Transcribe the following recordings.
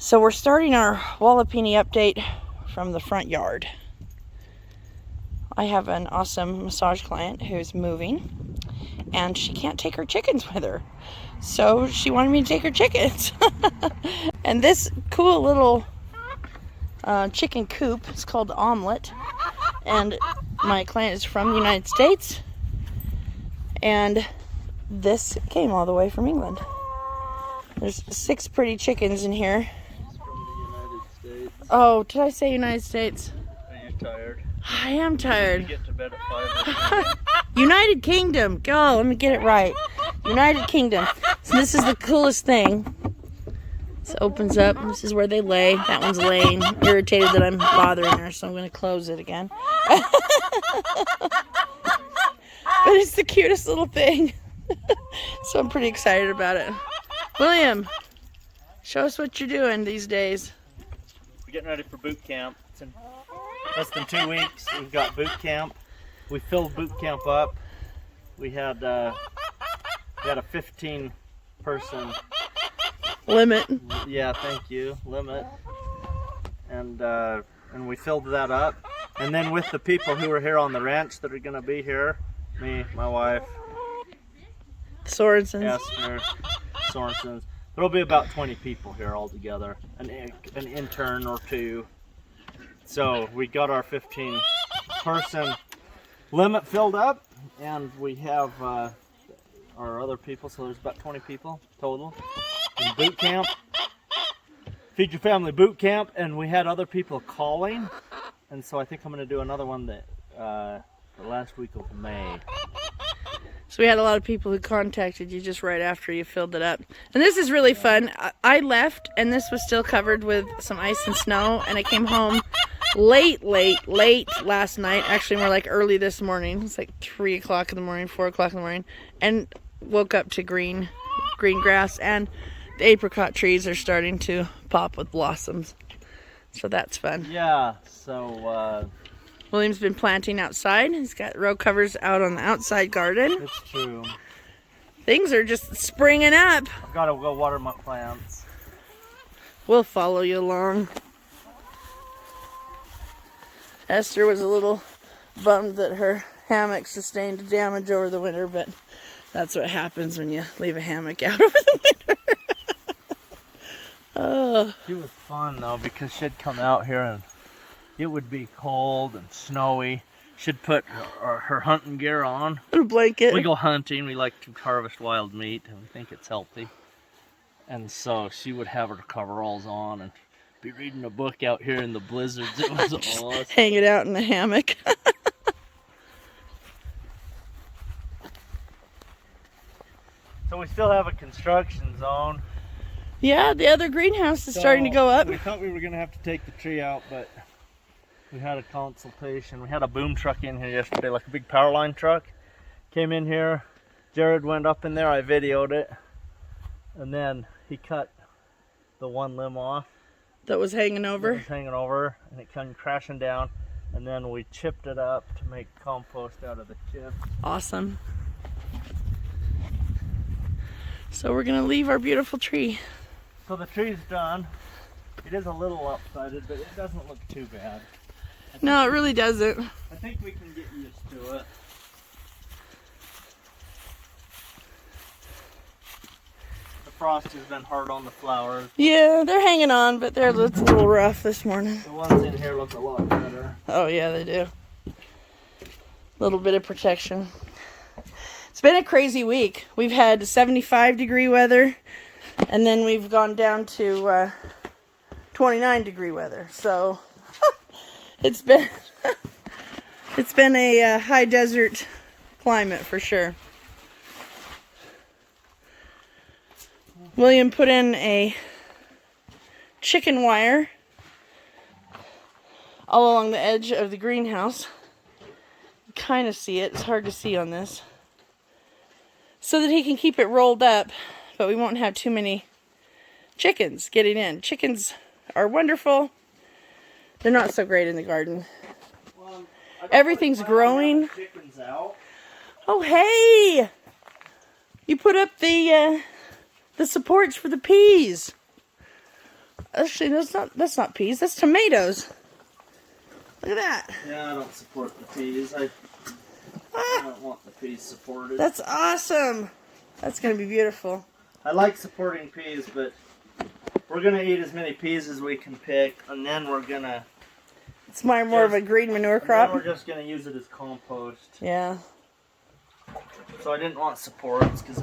So we're starting our Walipini update from the front yard. I have an awesome massage client who's moving, and she can't take her chickens with her. So she wanted me to take her chickens. And this cool little chicken coop is called the Omelet. And my client is from the United States. And this came all the way from England. There's 6 pretty chickens in here. Oh, did I say United States? Are you tired? I am tired. You get to bed at 5. United Kingdom. Go, let me get it right. United Kingdom. So this is the coolest thing. This opens up. This is where they lay. That one's laying. Irritated that I'm bothering her, so I'm going to close it again. But it's the cutest little thing. So I'm pretty excited about it. William, show us what you're doing these days. We're getting ready for boot camp. It's in less than 2 weeks. We've got boot camp. We filled boot camp up. We had a 15-person limit. Yeah, thank you. Limit. And we filled that up. And then with the people who are here on the ranch that are going to be here, me, my wife, Sorensons. Esther, Sorensons. There'll be about 20 people here all together. An intern or 2. So we got our 15-person limit filled up, and we have our other people. So there's about 20 people total in boot camp. Feed Your Family boot camp, and we had other people calling, and so I think I'm going to do another one that the last week of May. So we had a lot of people who contacted you just right after you filled it up. And this is really fun. I left and this was still covered with some ice and snow, and I came home late last night. Actually more like early this morning. It's like 3 o'clock in the morning, 4 o'clock in the morning, and woke up to green grass, and the apricot trees are starting to pop with blossoms. So that's fun. Yeah, so William's been planting outside. He's got row covers out on the outside garden. it's true. Things are just springing up. I've got to go water my plants. We'll follow you along. Esther was a little bummed that her hammock sustained damage over the winter, but that's what happens when you leave a hammock out over the winter. Oh. She was fun though, because she'd come out here and it would be cold and snowy. She'd put her hunting gear on. A blanket. We go hunting. We like to harvest wild meat, and we think it's healthy. And so she would have her coveralls on and be reading a book out here in the blizzards. It was awesome. Hanging out in the hammock. So we still have a construction zone. Yeah, the other greenhouse is starting to go up. We thought we were going to have to take the tree out, but we had a consultation. We had a boom truck in here yesterday, like a big power line truck. Came in here. Jared went up in there. I videoed it. And then he cut the one limb off. That was hanging over? It was hanging over, and it came crashing down. And then we chipped it up to make compost out of the chips. Awesome. So we're going to leave our beautiful tree. So the tree's done. It is a little lopsided, but it doesn't look too bad. No, it really doesn't. I think we can get used to it. The frost has been hard on the flowers. Yeah, they're hanging on, but it's a little rough this morning. The ones in here look a lot better. Oh yeah, they do. A little bit of protection. It's been a crazy week. We've had 75-degree weather, and then we've gone down to 29-degree weather. So it's been a high desert climate for sure. William put in a chicken wire all along the edge of the greenhouse. You kind of see it. It's hard to see on this. So that he can keep it rolled up, but we won't have too many chickens getting in. Chickens are wonderful. They're not so great in the garden. Well, Everything's growing. Chickens out. Oh, hey! You put up the supports for the peas. Actually, that's not peas. That's tomatoes. Look at that. Yeah, I don't support the peas. I don't want the peas supported. That's awesome. That's going to be beautiful. I like supporting peas, but we're going to eat as many peas as we can pick, and then we're going to... It's more of a green manure crop. And then we're just going to use it as compost. Yeah. So I didn't want supports, because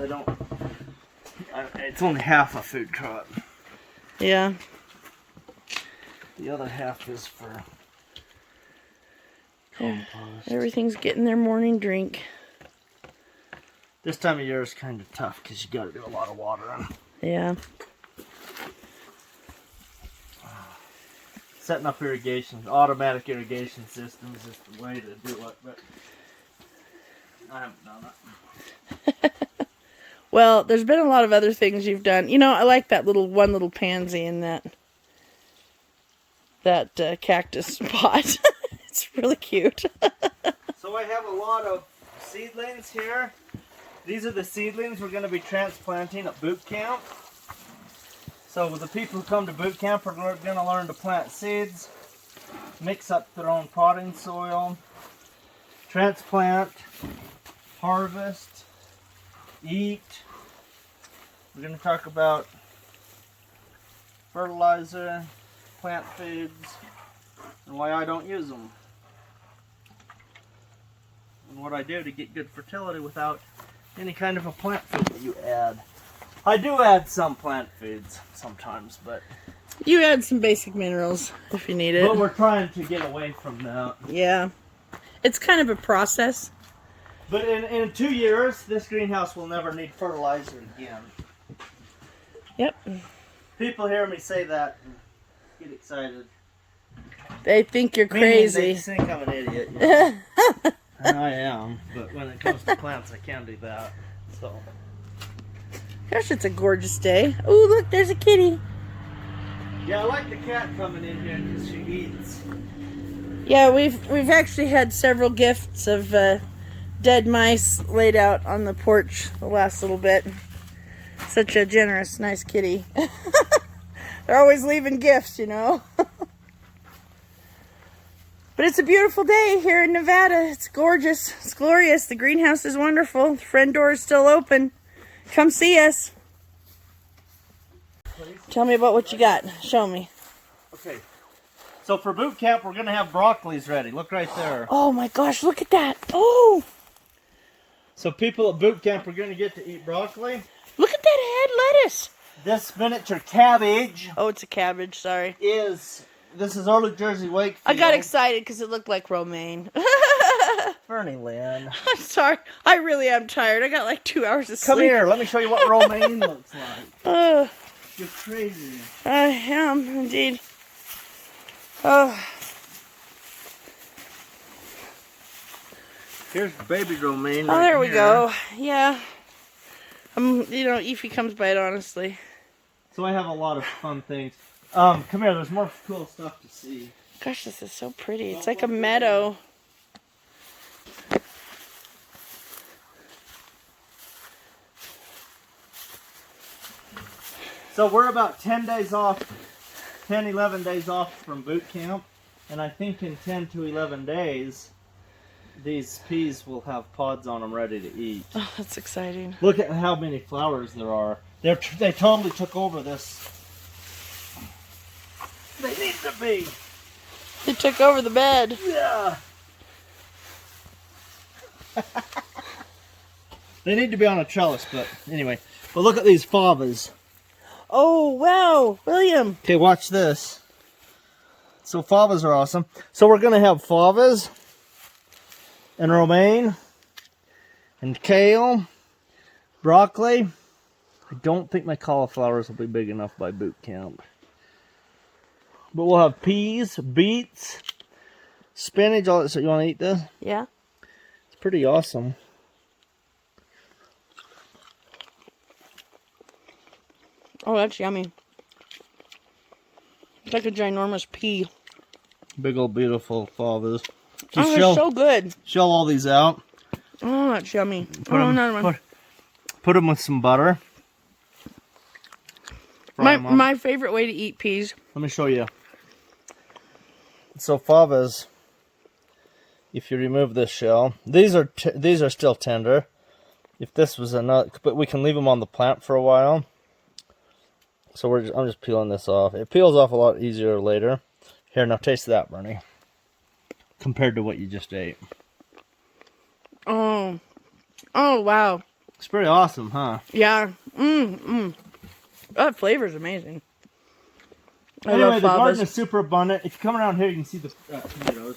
it's only half a food crop. Yeah. The other half is for compost. Everything's getting their morning drink. This time of year is kind of tough because you got to do a lot of watering. Yeah. Setting up automatic irrigation systems is the way to do it, but I haven't done it. Well, there's been a lot of other things you've done. You know, I like that one little pansy in that cactus pot. It's really cute. So I have a lot of seedlings here. These are the seedlings we're going to be transplanting at boot camp. So the people who come to boot camp are going to learn to plant seeds, mix up their own potting soil, transplant, harvest, eat. We're going to talk about fertilizer, plant foods, and why I don't use them. And what I do to get good fertility without any kind of a plant food that you add. I do add some plant foods sometimes, but... You add some basic minerals if you need it. But we're trying to get away from that. Yeah. It's kind of a process. But in 2 years, this greenhouse will never need fertilizer again. Yep. People hear me say that and get excited. They think you're Meaning crazy. They think I'm an idiot. You know? And I am, but when it comes to plants, I can't do that. So. Gosh, it's a gorgeous day. Oh, look, there's a kitty. Yeah, I like the cat coming in here because she eats. Yeah, we've actually had several gifts of dead mice laid out on the porch the last little bit. Such a generous, nice kitty. They're always leaving gifts, you know. But it's a beautiful day here in Nevada. It's gorgeous. It's glorious. The greenhouse is wonderful. The front door is still open. Come see us. Tell me about what you got. Show me. Okay. So for boot camp, we're going to have broccolis ready. Look right there. Oh my gosh, look at that. Oh! So people at boot camp are going to get to eat broccoli. Look at that head lettuce. This miniature cabbage. Oh, it's a cabbage, sorry. This is early Jersey Wakefield. I got excited because it looked like romaine. Fernie Lynn. I'm sorry. I really am tired. I got like 2 hours of sleep. Come here. Let me show you what romaine looks like. You're crazy. I am, indeed. Oh. Here's baby romaine. Oh, right there we here. go. Yeah. You know, Eefy comes by it, honestly. So I have a lot of fun things. Come here. There's more cool stuff to see. Gosh, this is so pretty. It's like a meadow. So we're about 10 days off, 10, 11 days off from boot camp. And I think in 10 to 11 days, these peas will have pods on them ready to eat. Oh, that's exciting. Look at how many flowers there are. They totally took over this. They need to be. They took over the bed. Yeah. They need to be on a trellis, but anyway. But look at these favas. Oh, wow. William. Okay, watch this. So favas are awesome. So we're going to have favas and romaine and kale, broccoli. I don't think my cauliflowers will be big enough by boot camp. But we'll have peas, beets, spinach, all that. So you want to eat this? Yeah. It's pretty awesome. Oh, that's yummy. It's like a ginormous pea. Big old beautiful favas. Oh, it's so good. Shell all these out. Oh, that's yummy. Put them with some butter. fry them up. My favorite way to eat peas. Let me show you. So favas, if you remove this shell, these are still tender. If this was another, but we can leave them on the plant for a while. So I'm just peeling this off. It peels off a lot easier later. Here, now taste that, Bernie. Compared to what you just ate. Oh wow. It's pretty awesome, huh? Yeah. That flavor's amazing. I Anyway, love the garden favas. is super abundant. If you come around here, you can see the tomatoes.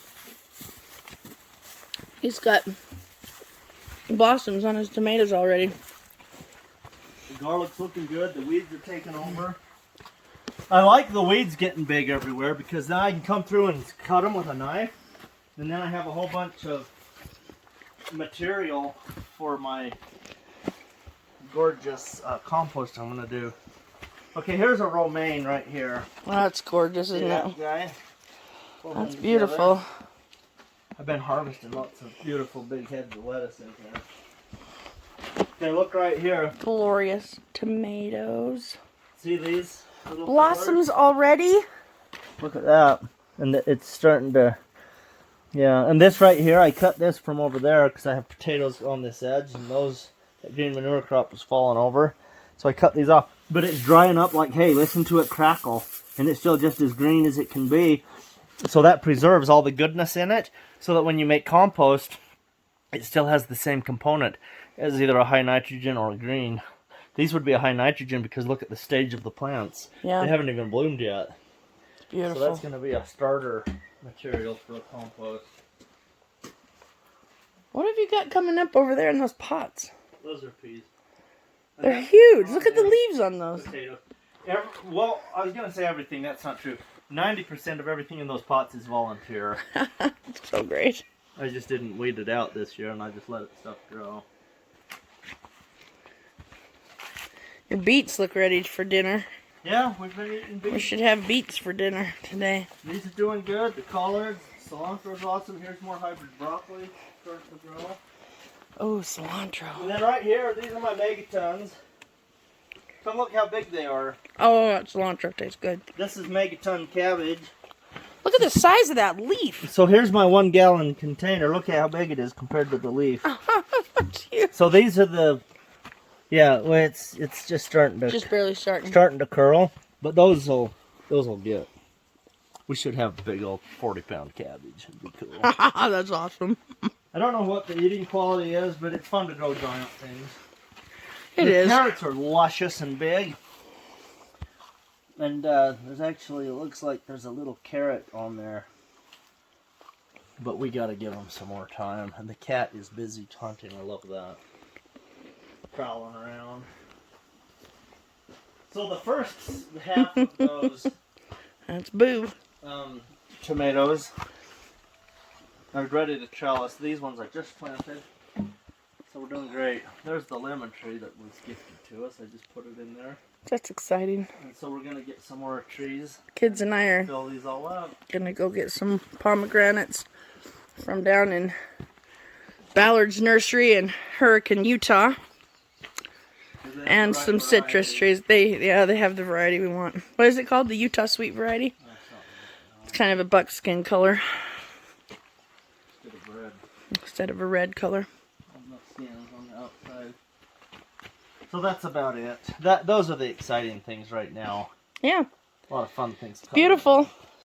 He's got blossoms on his tomatoes already. The garlic's looking good. The weeds are taking over. I like the weeds getting big everywhere because then I can come through and cut them with a knife. And then I have a whole bunch of material for my gorgeous compost I'm going to do. Okay, here's a romaine right here. Well, that's gorgeous, isn't it? Guy? That's beautiful. I've been harvesting lots of beautiful big heads of lettuce in here. Okay, look right here. Glorious tomatoes. See these little Blossoms already? Look at that. And it's starting to, yeah. And this right here, I cut this from over there because I have potatoes on this edge and that green manure crop was falling over. So I cut these off. But it's drying up like, hey, listen to it crackle. And it's still just as green as it can be. So that preserves all the goodness in it. So that when you make compost, it still has the same component as either a high nitrogen or a green. These would be a high nitrogen because look at the stage of the plants. Yeah. They haven't even bloomed yet. It's beautiful. So that's going to be a starter material for a compost. What have you got coming up over there in those pots? Those are peas. They're huge. Look at the leaves on those. Potato. Well, I was going to say everything. That's not true. 90% of everything in those pots is volunteer. It's so great. I just didn't weed it out this year, and I just let stuff grow. Your beets look ready for dinner. Yeah, we've been eating beets. We should have beets for dinner today. These are doing good. The collards, cilantro's awesome. Here's more hybrid broccoli starting to grow. Oh, cilantro. And then right here, these are my megatons. Come look how big they are. Oh, that cilantro tastes good. This is megaton cabbage. Look at the size of that leaf. So here's my 1 gallon container. Look at how big it is compared to the leaf. That's huge. So these are the, yeah, well, it's just starting to Barely starting. curl, but those will get. We should have a big old 40-pound cabbage. It'd be cool. That's awesome. I don't know what the eating quality is, but it's fun to grow giant things. It The is. carrots are luscious and big. And there's actually, it looks like there's a little carrot on there. But we got to give them some more time. And the cat is busy hunting. I love that. Prowling around. So the first half of those That's Boo. tomatoes are ready to trellis. These ones I just planted. So we're doing great. There's the lemon tree that was gifted to us. I just put it in there. That's exciting. And so we're going to get some more trees. Kids and I are Fill these all up. gonna go get some pomegranates from down in Ballard's nursery in Hurricane, Utah. And some citrus trees. They have the variety we want. What is it called? The Utah Sweet variety? It's kind of a buckskin color instead of a red color. On the outside. So that's about it. Those are the exciting things right now. Yeah. A lot of fun things coming. Beautiful.